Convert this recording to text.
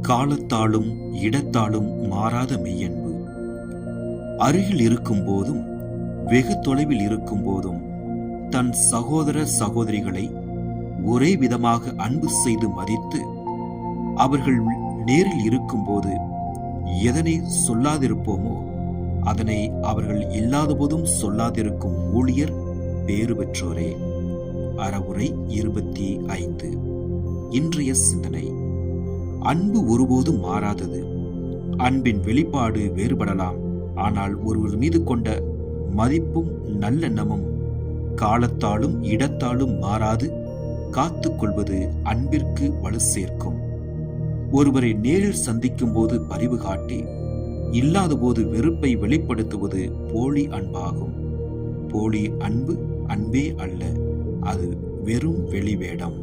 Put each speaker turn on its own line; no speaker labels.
காலத்தாலும் இடத்தாலும் மாறாத மெய்யன்பு. அருகில் இருக்கும் போதும் வெகு தொலைவில் இருக்கும் போதும் தன் சகோதர சகோதரிகளை ஒரே விதமாக அன்பு செய்து மதித்து, அவர்கள் நேரில் இருக்கும்போது எதனை சொல்லாதிருப்போமோ அதனை அவர்கள் இல்லாத போதும் சொல்லாதிருக்கும் ஊழியர் பேறு பெற்றோரே. அறவுரை 25. இன்றைய சிந்தனை. அன்பு ஒருபோதும் மாறாதது. அன்பின் வெளிப்பாடு வேறுபடலாம், ஆனால் ஒருவர் மீது கொண்ட மதிப்பும் நல்லெண்ணமும் காலத்தாலும் இடத்தாலும் மாறாது காத்துக் கொள்வது அன்பிற்கு வலு சேர்க்கும். ஒருவரை நேரில் சந்திக்கும் போது பரிவு காட்டி, இல்லாத போது வெறுப்பை வெளிப்படுத்துவது போலி அன்பாகும். போலி அன்பு அன்பே அல்ல, அது வெறும் வெளிவேடம்.